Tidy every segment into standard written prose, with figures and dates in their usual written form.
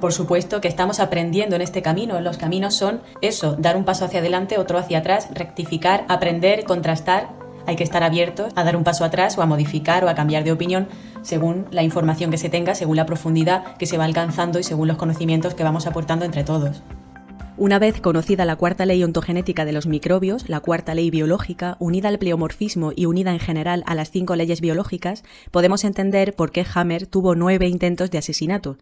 Por supuesto que estamos aprendiendo en este camino. Los caminos son eso, dar un paso hacia adelante, otro hacia atrás, rectificar, aprender, contrastar. Hay que estar abiertos a dar un paso atrás o a modificar o a cambiar de opinión según la información que se tenga, según la profundidad que se va alcanzando y según los conocimientos que vamos aportando entre todos. Una vez conocida la cuarta ley ontogenética de los microbios, la cuarta ley biológica, unida al pleomorfismo y unida en general a las 5 leyes biológicas, podemos entender por qué Hammer tuvo 9 intentos de asesinato.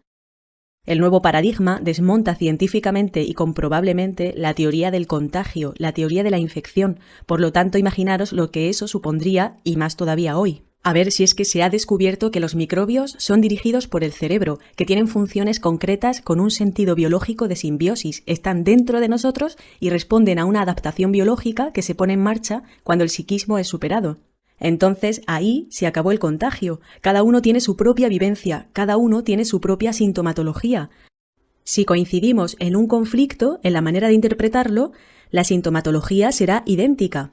El nuevo paradigma desmonta científicamente y comprobablemente la teoría del contagio, la teoría de la infección. Por lo tanto, imaginaros lo que eso supondría, y más todavía hoy. A ver si es que se ha descubierto que los microbios son dirigidos por el cerebro, que tienen funciones concretas con un sentido biológico de simbiosis, están dentro de nosotros y responden a una adaptación biológica que se pone en marcha cuando el psiquismo es superado. Entonces ahí se acabó el contagio. Cada uno tiene su propia vivencia, cada uno tiene su propia sintomatología. Si coincidimos en un conflicto, en la manera de interpretarlo, la sintomatología será idéntica.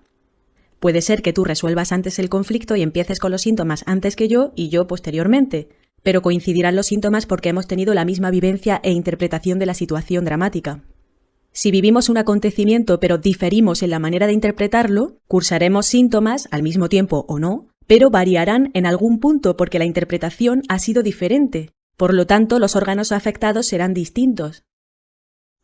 Puede ser que tú resuelvas antes el conflicto y empieces con los síntomas antes que yo y yo posteriormente, pero coincidirán los síntomas porque hemos tenido la misma vivencia e interpretación de la situación dramática. Si vivimos un acontecimiento pero diferimos en la manera de interpretarlo, cursaremos síntomas al mismo tiempo o no, pero variarán en algún punto porque la interpretación ha sido diferente. Por lo tanto, los órganos afectados serán distintos.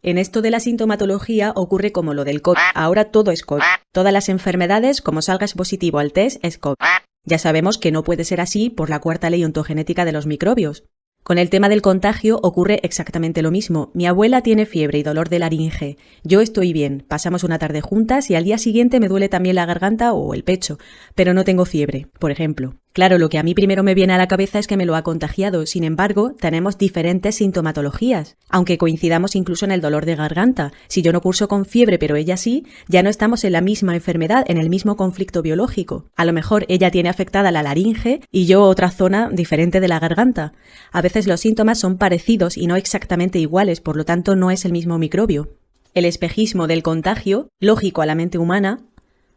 En esto de la sintomatología ocurre como lo del COVID. Ahora todo es COVID. Todas las enfermedades, como salgas positivo al test, es COVID. Ya sabemos que no puede ser así por la cuarta ley ontogenética de los microbios. Con el tema del contagio ocurre exactamente lo mismo. Mi abuela tiene fiebre y dolor de laringe. Yo estoy bien, pasamos una tarde juntas y al día siguiente me duele también la garganta o el pecho, pero no tengo fiebre, por ejemplo. Claro, lo que a mí primero me viene a la cabeza es que me lo ha contagiado. Sin embargo, tenemos diferentes sintomatologías, aunque coincidamos incluso en el dolor de garganta. Si yo no curso con fiebre, pero ella sí, ya no estamos en la misma enfermedad, en el mismo conflicto biológico. A lo mejor ella tiene afectada la laringe y yo otra zona diferente de la garganta. A veces los síntomas son parecidos y no exactamente iguales, por lo tanto no es el mismo microbio. El espejismo del contagio, lógico a la mente humana,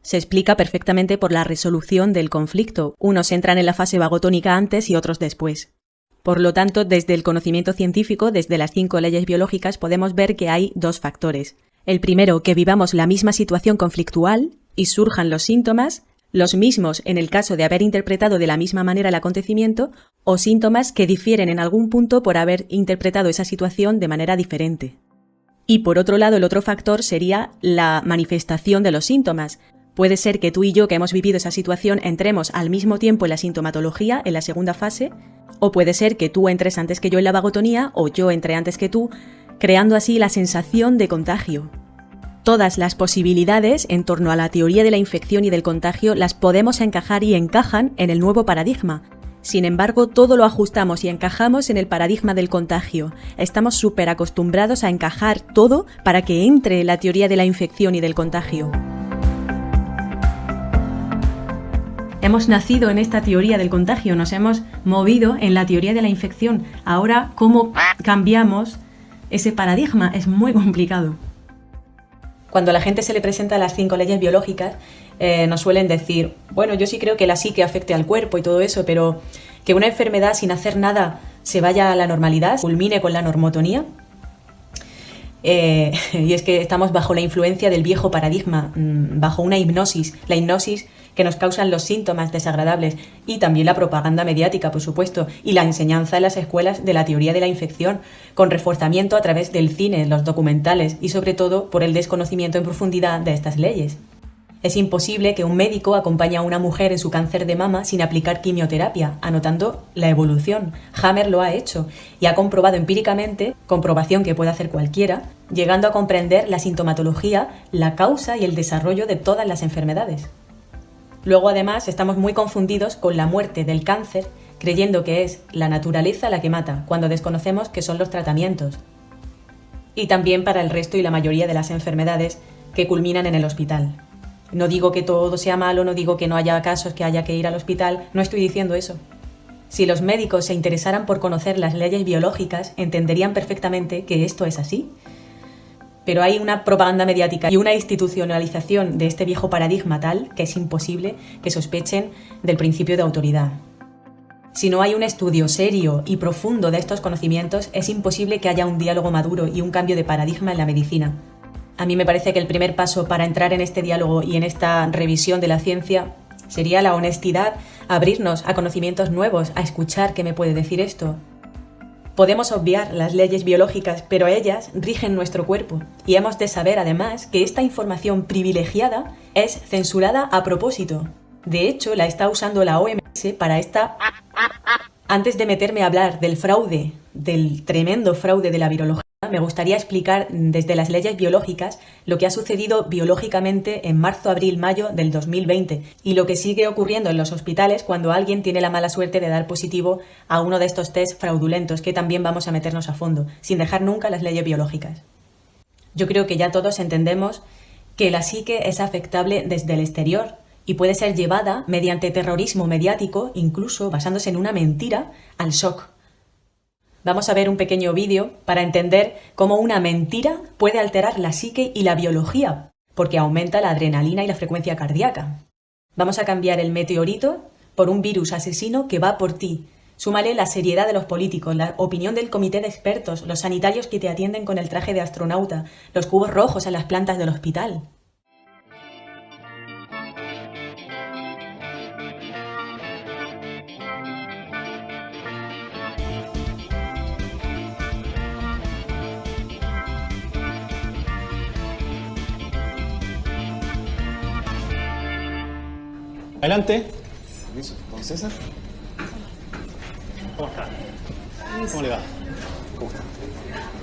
se explica perfectamente por la resolución del conflicto. Unos entran en la fase vagotónica antes y otros después. Por lo tanto, desde el conocimiento científico, desde las 5 leyes biológicas, podemos ver que hay 2 factores. El primero, que vivamos la misma situación conflictual y surjan los síntomas, los mismos en el caso de haber interpretado de la misma manera el acontecimiento, o síntomas que difieren en algún punto por haber interpretado esa situación de manera diferente. Y por otro lado, el otro factor sería la manifestación de los síntomas. Puede ser que tú y yo, que hemos vivido esa situación, entremos al mismo tiempo en la sintomatología, en la segunda fase, o puede ser que tú entres antes que yo en la vagotonía, o yo entre antes que tú, creando así la sensación de contagio. Todas las posibilidades en torno a la teoría de la infección y del contagio las podemos encajar y encajan en el nuevo paradigma. Sin embargo, todo lo ajustamos y encajamos en el paradigma del contagio. Estamos súper acostumbrados a encajar todo para que entre la teoría de la infección y del contagio. Hemos nacido en esta teoría del contagio, nos hemos movido en la teoría de la infección. Ahora, ¿cómo cambiamos ese paradigma? Es muy complicado. Cuando a la gente se le presenta las 5 leyes biológicas, nos suelen decir, bueno, yo sí creo que la psique afecte al cuerpo y todo eso, pero que una enfermedad sin hacer nada se vaya a la normalidad, culmine con la normotonía. Y es que estamos bajo la influencia del viejo paradigma, bajo una hipnosis, la hipnosis que nos causan los síntomas desagradables y también la propaganda mediática, por supuesto, y la enseñanza en las escuelas de la teoría de la infección, con reforzamiento a través del cine, los documentales y sobre todo por el desconocimiento en profundidad de estas leyes. Es imposible que un médico acompañe a una mujer en su cáncer de mama sin aplicar quimioterapia, anotando la evolución. Hammer lo ha hecho y ha comprobado empíricamente, comprobación que puede hacer cualquiera, llegando a comprender la sintomatología, la causa y el desarrollo de todas las enfermedades. Luego, además, estamos muy confundidos con la muerte del cáncer, creyendo que es la naturaleza la que mata, cuando desconocemos que son los tratamientos. Y también para el resto y la mayoría de las enfermedades que culminan en el hospital. No digo que todo sea malo, no digo que no haya casos que haya que ir al hospital, no estoy diciendo eso. Si los médicos se interesaran por conocer las leyes biológicas, entenderían perfectamente que esto es así. Pero hay una propaganda mediática y una institucionalización de este viejo paradigma tal que es imposible que sospechen del principio de autoridad. Si no hay un estudio serio y profundo de estos conocimientos, es imposible que haya un diálogo maduro y un cambio de paradigma en la medicina. A mí me parece que el primer paso para entrar en este diálogo y en esta revisión de la ciencia sería la honestidad, abrirnos a conocimientos nuevos, a escuchar qué me puede decir esto. Podemos obviar las leyes biológicas, pero ellas rigen nuestro cuerpo. Y hemos de saber, además, que esta información privilegiada es censurada a propósito. De hecho, la está usando la OMS para esta... Antes de meterme a hablar del fraude, del tremendo fraude de la virología, me gustaría explicar desde las leyes biológicas lo que ha sucedido biológicamente en marzo, abril, mayo del 2020 y lo que sigue ocurriendo en los hospitales cuando alguien tiene la mala suerte de dar positivo a uno de estos test fraudulentos, que también vamos a meternos a fondo, sin dejar nunca las leyes biológicas. Yo creo que ya todos entendemos que la psique es afectable desde el exterior y puede ser llevada mediante terrorismo mediático, incluso basándose en una mentira, al shock. Vamos a ver un pequeño vídeo para entender cómo una mentira puede alterar la psique y la biología, porque aumenta la adrenalina y la frecuencia cardíaca. Vamos a cambiar el meteorito por un virus asesino que va por ti. Súmale la seriedad de los políticos, la opinión del comité de expertos, los sanitarios que te atienden con el traje de astronauta, los cubos rojos en las plantas del hospital. Adelante. Permiso, ¿don César? ¿Cómo está? ¿Cómo le va? ¿Cómo está?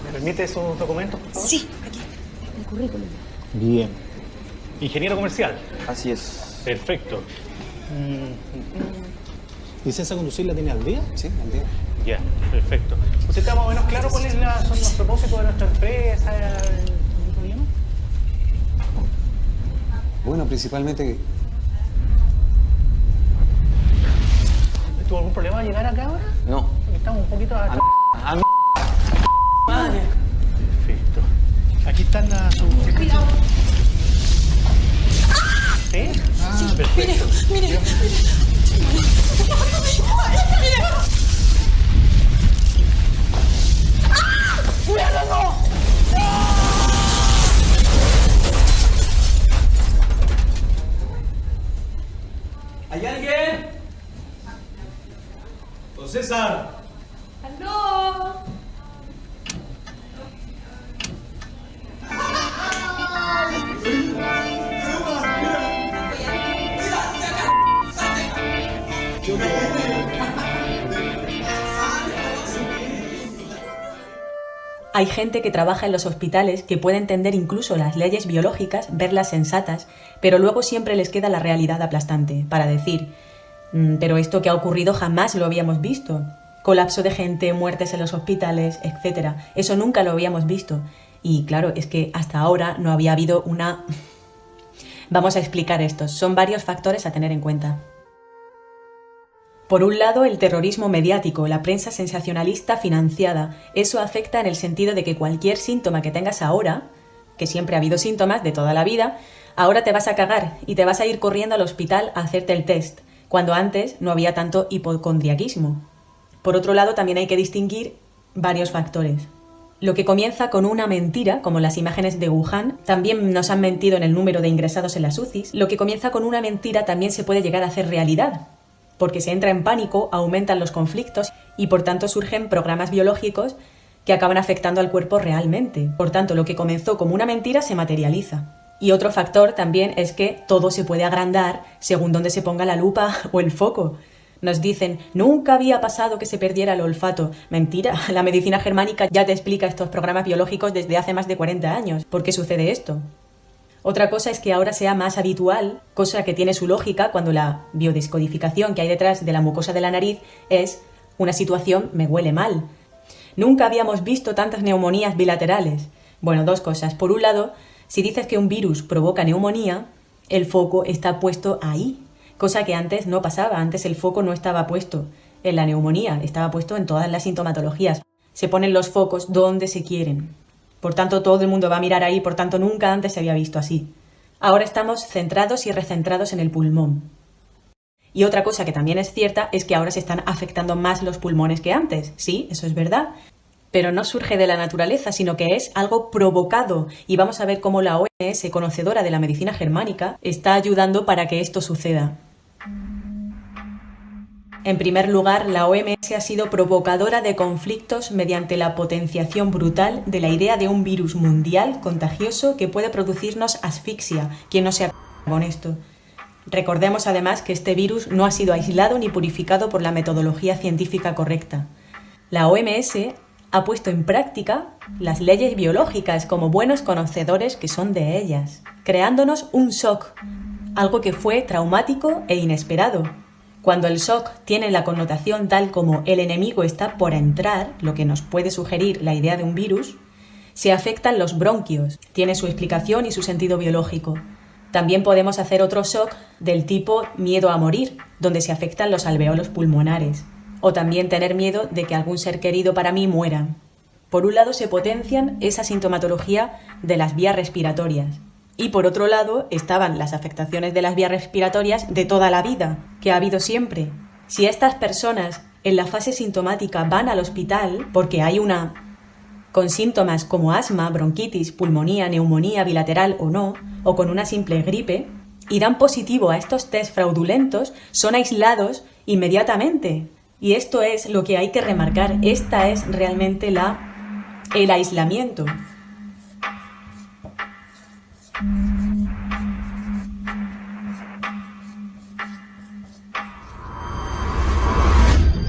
¿Me permite sus documentos, por favor? Sí, aquí, el currículum. Bien. Ingeniero comercial. Así es. Perfecto. ¿Licencia a conducir la tiene al día? Sí, al día. Ya, perfecto. ¿Usted está más o menos claro cuáles son los propósitos de nuestra empresa? ¿Algún problema? Bueno, principalmente... ¿Tuvo algún problema al llegar acá ahora? No. Porque estamos un poquito... Madre. Perfecto. Aquí están las... Cuidado. ¿Sí? Ah, perfecto. Mire. ¿Hay alguien? ¡Don César! ¡Aló! Hay gente que trabaja en los hospitales que puede entender incluso las leyes biológicas, verlas sensatas, pero luego siempre les queda la realidad aplastante para decir, pero esto que ha ocurrido jamás lo habíamos visto. Colapso de gente, muertes en los hospitales, etc. Eso nunca lo habíamos visto. Y claro, es que hasta ahora no había habido una... Vamos a explicar estos. Son varios factores a tener en cuenta. Por un lado, el terrorismo mediático, la prensa sensacionalista financiada. Eso afecta en el sentido de que cualquier síntoma que tengas ahora, que siempre ha habido síntomas de toda la vida, ahora te vas a cagar y te vas a ir corriendo al hospital a hacerte el test, cuando antes no había tanto hipocondriaquismo. Por otro lado, también hay que distinguir varios factores. Lo que comienza con una mentira, como las imágenes de Wuhan, también nos han mentido en el número de ingresados en las UCIs. Lo que comienza con una mentira también se puede llegar a hacer realidad, porque se entra en pánico, aumentan los conflictos y por tanto surgen programas biológicos que acaban afectando al cuerpo realmente. Por tanto, lo que comenzó como una mentira se materializa. Y otro factor también es que todo se puede agrandar según donde se ponga la lupa o el foco. Nos dicen, nunca había pasado que se perdiera el olfato. Mentira, la medicina germánica ya te explica estos programas biológicos desde hace más de 40 años. ¿Por qué sucede esto? Otra cosa es que ahora sea más habitual, cosa que tiene su lógica cuando la biodescodificación que hay detrás de la mucosa de la nariz es una situación me huele mal. Nunca habíamos visto tantas neumonías bilaterales. Bueno, dos cosas. Por un lado, si dices que un virus provoca neumonía, el foco está puesto ahí, cosa que antes no pasaba. Antes el foco no estaba puesto en la neumonía, estaba puesto en todas las sintomatologías. Se ponen los focos donde se quieren. Por tanto, todo el mundo va a mirar ahí, por tanto, nunca antes se había visto así. Ahora estamos centrados y recentrados en el pulmón. Y otra cosa que también es cierta es que ahora se están afectando más los pulmones que antes. Sí, eso es verdad. Pero no surge de la naturaleza, sino que es algo provocado. Y vamos a ver cómo la OMS, conocedora de la medicina germánica, está ayudando para que esto suceda. En primer lugar, la OMS ha sido provocadora de conflictos mediante la potenciación brutal de la idea de un virus mundial contagioso que puede producirnos asfixia. ¿Quién no se acuerda con esto? Recordemos además que este virus no ha sido aislado ni purificado por la metodología científica correcta. La OMS ha puesto en práctica las leyes biológicas como buenos conocedores que son de ellas, creándonos un shock, algo que fue traumático e inesperado. Cuando el shock tiene la connotación tal como el enemigo está por entrar, lo que nos puede sugerir la idea de un virus, se afectan los bronquios, tiene su explicación y su sentido biológico. También podemos hacer otro shock del tipo miedo a morir, donde se afectan los alveolos pulmonares. O también tener miedo de que algún ser querido para mí muera. Por un lado se potencian esa sintomatología de las vías respiratorias. Y por otro lado estaban las afectaciones de las vías respiratorias de toda la vida, que ha habido siempre. Si estas personas en la fase sintomática van al hospital porque hay una con síntomas como asma, bronquitis, pulmonía, neumonía bilateral o no, o con una simple gripe, y dan positivo a estos test fraudulentos, son aislados inmediatamente. Y esto es lo que hay que remarcar. Esta es realmente el aislamiento.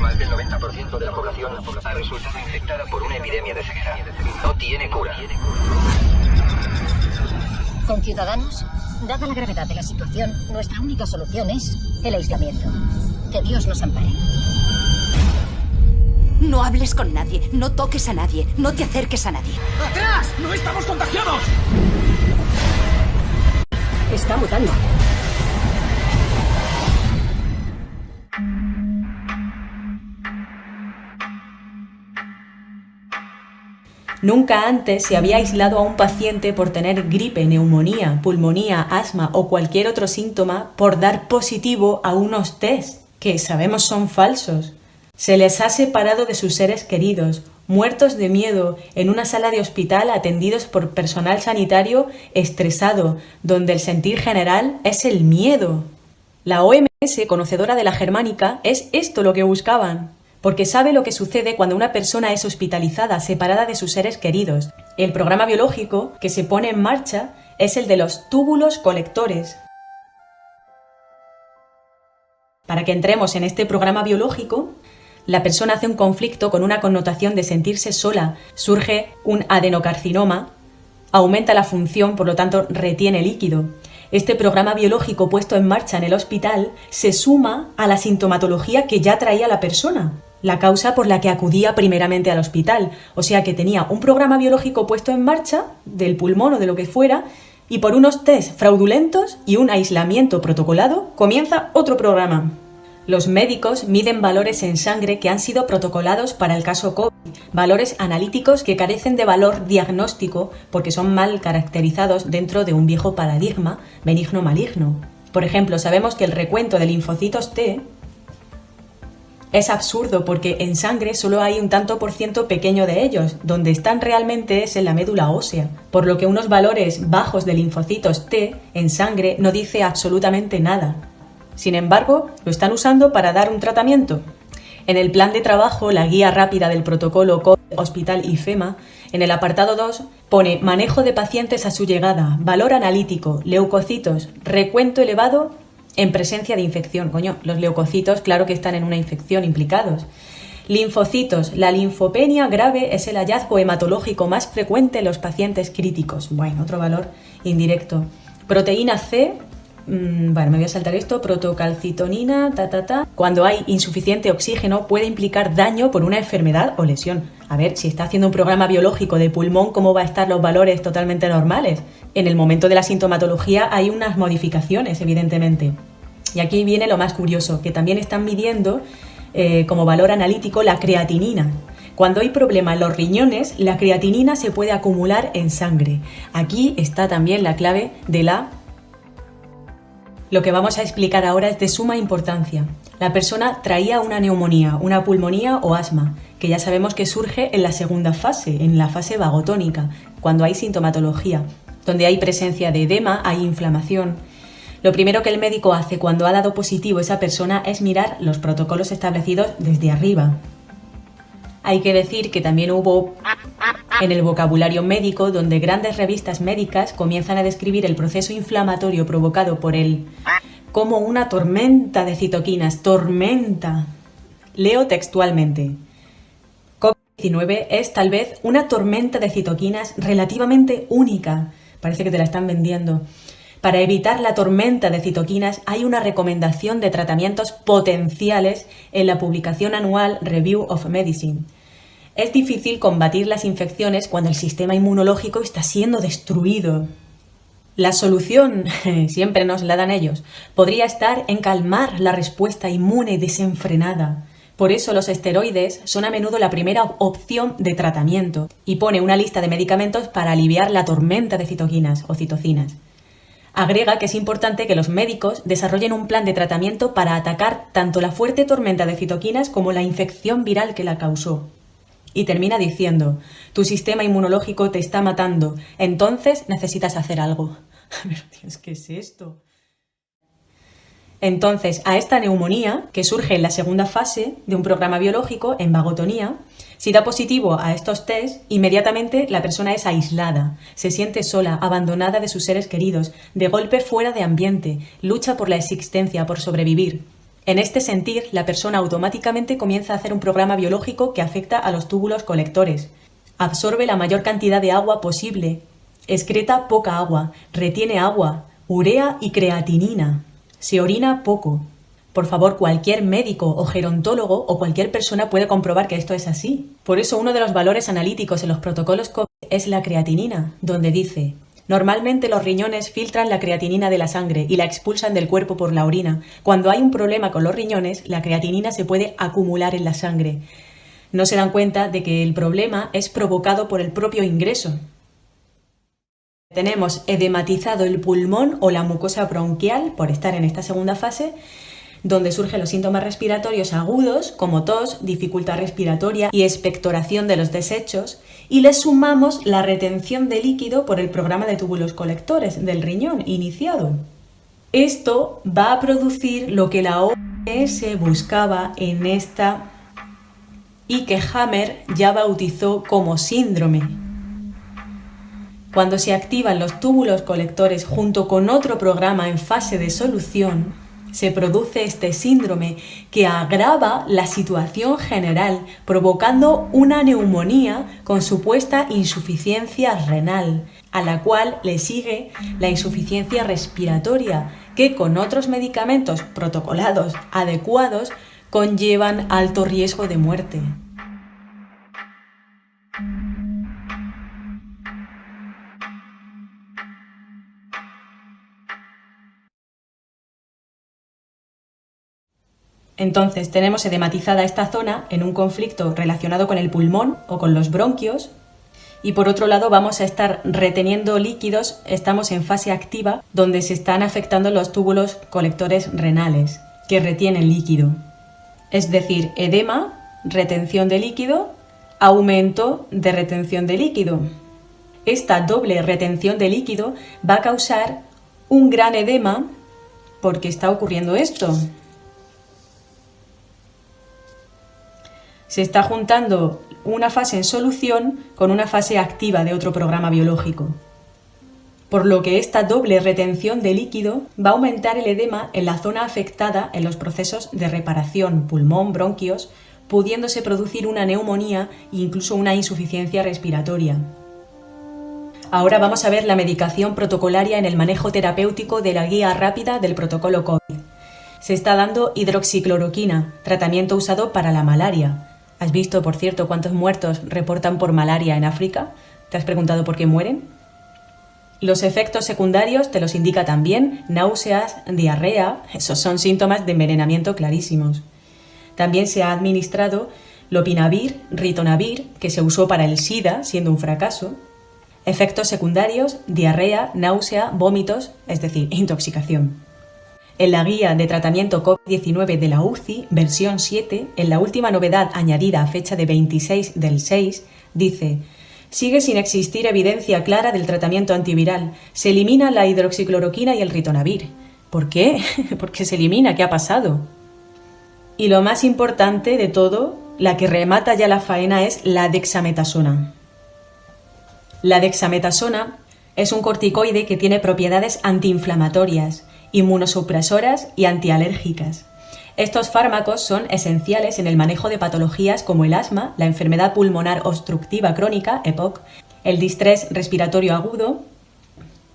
Más del 90% de la población ha resultado infectada por una epidemia de ceguera. No tiene cura. Conciudadanos, dada la gravedad de la situación, nuestra única solución es el aislamiento. Que Dios nos ampare. No hables con nadie, no toques a nadie, no te acerques a nadie. ¡Atrás! ¡No estamos contagiados! Está mutando. Nunca antes se había aislado a un paciente por tener gripe, neumonía, pulmonía, asma o cualquier otro síntoma por dar positivo a unos test que sabemos son falsos. Se les ha separado de sus seres queridos, muertos de miedo, en una sala de hospital atendidos por personal sanitario estresado, donde el sentir general es el miedo. La OMS, conocedora de la germánica, es esto lo que buscaban, porque sabe lo que sucede cuando una persona es hospitalizada, separada de sus seres queridos. El programa biológico que se pone en marcha es el de los túbulos colectores. Para que entremos en este programa biológico, la persona hace un conflicto con una connotación de sentirse sola, surge un adenocarcinoma, aumenta la función, por lo tanto retiene líquido. Este programa biológico puesto en marcha en el hospital se suma a la sintomatología que ya traía la persona, la causa por la que acudía primeramente al hospital. O sea que tenía un programa biológico puesto en marcha, del pulmón o de lo que fuera, y por unos test fraudulentos y un aislamiento protocolado comienza otro programa. Los médicos miden valores en sangre que han sido protocolados para el caso COVID, valores analíticos que carecen de valor diagnóstico porque son mal caracterizados dentro de un viejo paradigma benigno-maligno. Por ejemplo, sabemos que el recuento de linfocitos T es absurdo porque en sangre solo hay un tanto por ciento pequeño de ellos, donde están realmente es en la médula ósea, por lo que unos valores bajos de linfocitos T en sangre no dice absolutamente nada. Sin embargo, lo están usando para dar un tratamiento. En el plan de trabajo, la guía rápida del protocolo COVID Hospital IFEMA, en el apartado 2, pone manejo de pacientes a su llegada, valor analítico, leucocitos, recuento elevado en presencia de infección. Coño, los leucocitos claro que están en una infección implicados. Linfocitos, la linfopenia grave es el hallazgo hematológico más frecuente en los pacientes críticos. Bueno, otro valor indirecto. Proteína C, me voy a saltar esto, protocalcitonina, Cuando hay insuficiente oxígeno puede implicar daño por una enfermedad o lesión. A ver, si está haciendo un programa biológico de pulmón, ¿cómo va a estar los valores totalmente normales? En el momento de la sintomatología hay unas modificaciones, evidentemente. Y aquí viene lo más curioso, que también están midiendo como valor analítico la creatinina. Cuando hay problema en los riñones, la creatinina se puede acumular en sangre. Aquí está también la clave de la... Lo que vamos a explicar ahora es de suma importancia. La persona traía una neumonía, una pulmonía o asma, que ya sabemos que surge en la segunda fase, en la fase vagotónica, cuando hay sintomatología, donde hay presencia de edema, hay inflamación. Lo primero que el médico hace cuando ha dado positivo esa persona es mirar los protocolos establecidos desde arriba. Hay que decir que también hubo en el vocabulario médico donde grandes revistas médicas comienzan a describir el proceso inflamatorio provocado por él como una tormenta de citoquinas, tormenta. Leo textualmente. COVID-19 es tal vez una tormenta de citoquinas relativamente única. Parece que te la están vendiendo. Para evitar la tormenta de citoquinas hay una recomendación de tratamientos potenciales en la publicación anual Review of Medicine. Es difícil combatir las infecciones cuando el sistema inmunológico está siendo destruido. La solución, siempre nos la dan ellos, podría estar en calmar la respuesta inmune desenfrenada. Por eso los esteroides son a menudo la primera opción de tratamiento y pone una lista de medicamentos para aliviar la tormenta de citoquinas o citocinas. Agrega que es importante que los médicos desarrollen un plan de tratamiento para atacar tanto la fuerte tormenta de citoquinas como la infección viral que la causó. Y termina diciendo, tu sistema inmunológico te está matando, entonces necesitas hacer algo. Pero Dios, ¿qué es esto? Entonces, a esta neumonía, que surge en la segunda fase de un programa biológico, en vagotonía, si da positivo a estos test, inmediatamente la persona es aislada, se siente sola, abandonada de sus seres queridos, de golpe fuera de ambiente, lucha por la existencia, por sobrevivir. En este sentir, la persona automáticamente comienza a hacer un programa biológico que afecta a los túbulos colectores. Absorbe la mayor cantidad de agua posible, excreta poca agua, retiene agua, urea y creatinina. Se orina poco. Por favor, cualquier médico o gerontólogo o cualquier persona puede comprobar que esto es así. Por eso uno de los valores analíticos en los protocolos COVID es la creatinina, donde dice: normalmente los riñones filtran la creatinina de la sangre y la expulsan del cuerpo por la orina. Cuando hay un problema con los riñones, la creatinina se puede acumular en la sangre. No se dan cuenta de que el problema es provocado por el propio ingreso. Tenemos edematizado el pulmón o la mucosa bronquial por estar en esta segunda fase, donde surgen los síntomas respiratorios agudos como tos, dificultad respiratoria y expectoración de los desechos, y le sumamos la retención de líquido por el programa de túbulos colectores del riñón iniciado. Esto va a producir lo que la OMS buscaba en esta y que Hammer ya bautizó como síndrome. Cuando se activan los túbulos colectores junto con otro programa en fase de solución, se produce este síndrome que agrava la situación general, provocando una neumonía con supuesta insuficiencia renal, a la cual le sigue la insuficiencia respiratoria, que con otros medicamentos protocolados adecuados conllevan alto riesgo de muerte. Entonces tenemos edematizada esta zona en un conflicto relacionado con el pulmón o con los bronquios, y por otro lado vamos a estar reteniendo líquidos, estamos en fase activa donde se están afectando los túbulos colectores renales que retienen líquido. Es decir, edema, retención de líquido, aumento de retención de líquido. Esta doble retención de líquido va a causar un gran edema porque está ocurriendo esto. Se está juntando una fase en solución con una fase activa de otro programa biológico. Por lo que esta doble retención de líquido va a aumentar el edema en la zona afectada en los procesos de reparación, pulmón, bronquios, pudiéndose producir una neumonía e incluso una insuficiencia respiratoria. Ahora vamos a ver la medicación protocolaria en el manejo terapéutico de la guía rápida del protocolo COVID. Se está dando hidroxicloroquina, tratamiento usado para la malaria. ¿Has visto, por cierto, cuántos muertos reportan por malaria en África? ¿Te has preguntado por qué mueren? Los efectos secundarios te los indica también: náuseas, diarrea. Esos son síntomas de envenenamiento clarísimos. También se ha administrado lopinavir, ritonavir, que se usó para el SIDA, siendo un fracaso. Efectos secundarios, diarrea, náusea, vómitos, es decir, intoxicación. En la guía de tratamiento COVID-19 de la UCI, versión 7, en la última novedad añadida a fecha de 26 del 6, dice: sigue sin existir evidencia clara del tratamiento antiviral. Se elimina la hidroxicloroquina y el ritonavir. ¿Por qué? ¿Por qué se elimina? ¿Qué ha pasado? Y lo más importante de todo, la que remata ya la faena, es la dexametasona. La dexametasona es un corticoide que tiene propiedades antiinflamatorias, inmunosupresoras y antialérgicas. Estos fármacos son esenciales en el manejo de patologías como el asma, la enfermedad pulmonar obstructiva crónica, EPOC, el distrés respiratorio agudo.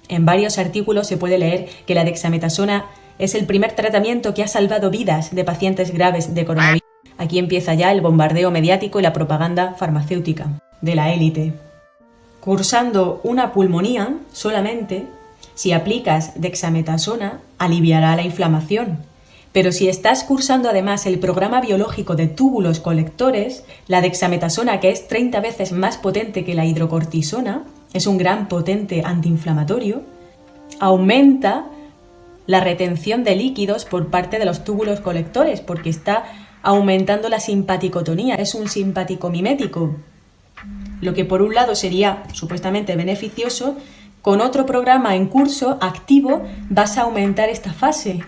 En varios artículos se puede leer que la dexametasona es el primer tratamiento que ha salvado vidas de pacientes graves de coronavirus. Aquí empieza ya el bombardeo mediático y la propaganda farmacéutica de la élite. Cursando una pulmonía solamente, si aplicas dexametasona, aliviará la inflamación. Pero si estás cursando además el programa biológico de túbulos colectores, la dexametasona, que es 30 veces más potente que la hidrocortisona, es un gran potente antiinflamatorio, aumenta la retención de líquidos por parte de los túbulos colectores, porque está aumentando la simpaticotonía, es un simpático mimético. Lo que por un lado sería supuestamente beneficioso, con otro programa en curso activo vas a aumentar esta fase,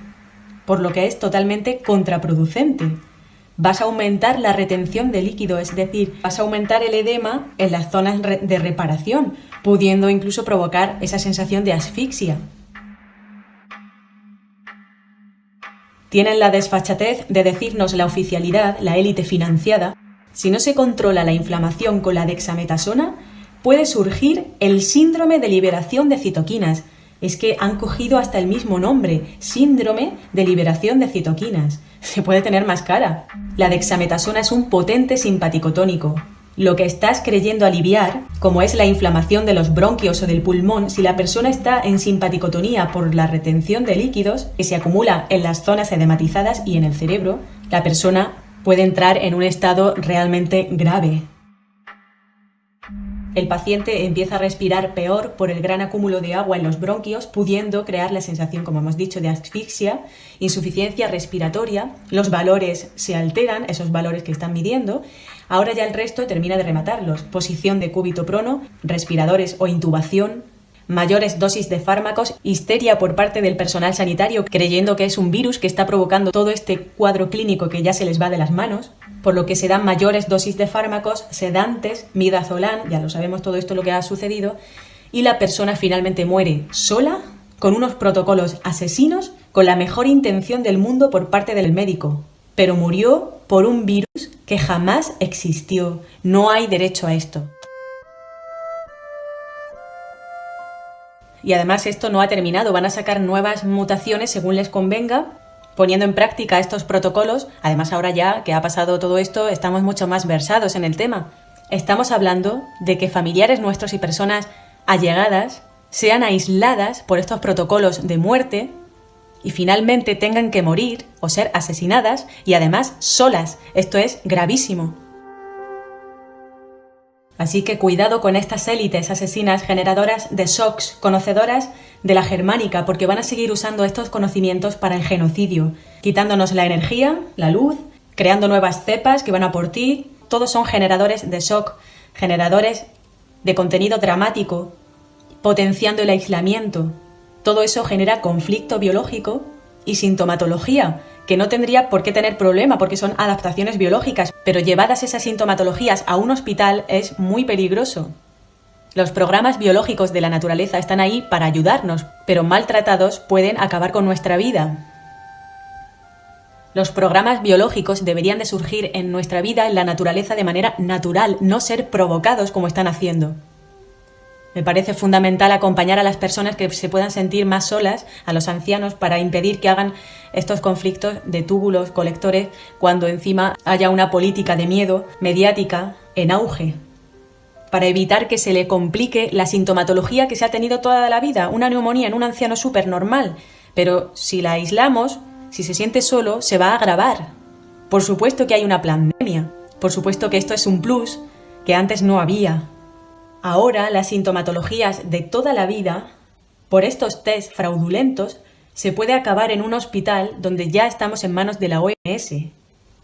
por lo que es totalmente contraproducente. Vas a aumentar la retención de líquido, es decir, vas a aumentar el edema en las zonas de reparación, pudiendo incluso provocar esa sensación de asfixia. Tienen la desfachatez de decirnos la oficialidad, la élite financiada: si no se controla la inflamación con la dexametasona, puede surgir el síndrome de liberación de citoquinas. Es que han cogido hasta el mismo nombre, síndrome de liberación de citoquinas. Se puede tener más cara. La dexametasona es un potente simpaticotónico. Lo que estás creyendo aliviar, como es la inflamación de los bronquios o del pulmón, si la persona está en simpaticotonía por la retención de líquidos que se acumula en las zonas edematizadas y en el cerebro, la persona puede entrar en un estado realmente grave. El paciente empieza a respirar peor por el gran acúmulo de agua en los bronquios, pudiendo crear la sensación, como hemos dicho, de asfixia, insuficiencia respiratoria. Los valores se alteran, esos valores que están midiendo. Ahora ya el resto termina de rematarlos: posición de cúbito prono, respiradores o intubación, mayores dosis de fármacos, histeria por parte del personal sanitario creyendo que es un virus que está provocando todo este cuadro clínico que ya se les va de las manos, por lo que se dan mayores dosis de fármacos, sedantes, midazolam, ya lo sabemos todo esto lo que ha sucedido, y la persona finalmente muere sola, con unos protocolos asesinos, con la mejor intención del mundo por parte del médico, pero murió por un virus que jamás existió. No hay derecho a esto. Y además esto no ha terminado, van a sacar nuevas mutaciones según les convenga, poniendo en práctica estos protocolos. Además ahora ya que ha pasado todo esto, estamos mucho más versados en el tema. Estamos hablando de que familiares nuestros y personas allegadas sean aisladas por estos protocolos de muerte y finalmente tengan que morir o ser asesinadas y además solas. Esto es gravísimo. Así que cuidado con estas élites asesinas generadoras de shocks, conocedoras de la germánica, porque van a seguir usando estos conocimientos para el genocidio, quitándonos la energía, la luz, creando nuevas cepas que van a por ti. Todos son generadores de shock, generadores de contenido dramático, potenciando el aislamiento. Todo eso genera conflicto biológico y sintomatología, que no tendría por qué tener problema porque son adaptaciones biológicas, pero llevadas esas sintomatologías a un hospital es muy peligroso. Los programas biológicos de la naturaleza están ahí para ayudarnos, pero maltratados pueden acabar con nuestra vida. Los programas biológicos deberían de surgir en nuestra vida, en la naturaleza, de manera natural, no ser provocados como están haciendo. Me parece fundamental acompañar a las personas que se puedan sentir más solas, a los ancianos, para impedir que hagan estos conflictos de túbulos colectores cuando encima haya una política de miedo mediática en auge, para evitar que se le complique la sintomatología que se ha tenido toda la vida, una neumonía en un anciano súper normal, pero si la aislamos, si se siente solo, se va a agravar. Por supuesto que hay una pandemia, Por supuesto que esto es un plus que antes no había. Ahora las sintomatologías de toda la vida, por estos test fraudulentos, se puede acabar en un hospital donde ya estamos en manos de la OMS.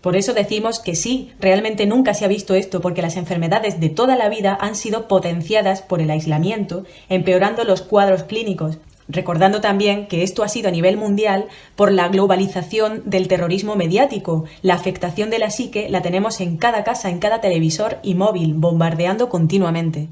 Por eso decimos que sí, realmente nunca se ha visto esto, porque las enfermedades de toda la vida han sido potenciadas por el aislamiento, empeorando los cuadros clínicos. Recordando también que esto ha sido a nivel mundial por la globalización del terrorismo mediático. La afectación de la psique la tenemos en cada casa, en cada televisor y móvil, bombardeando continuamente.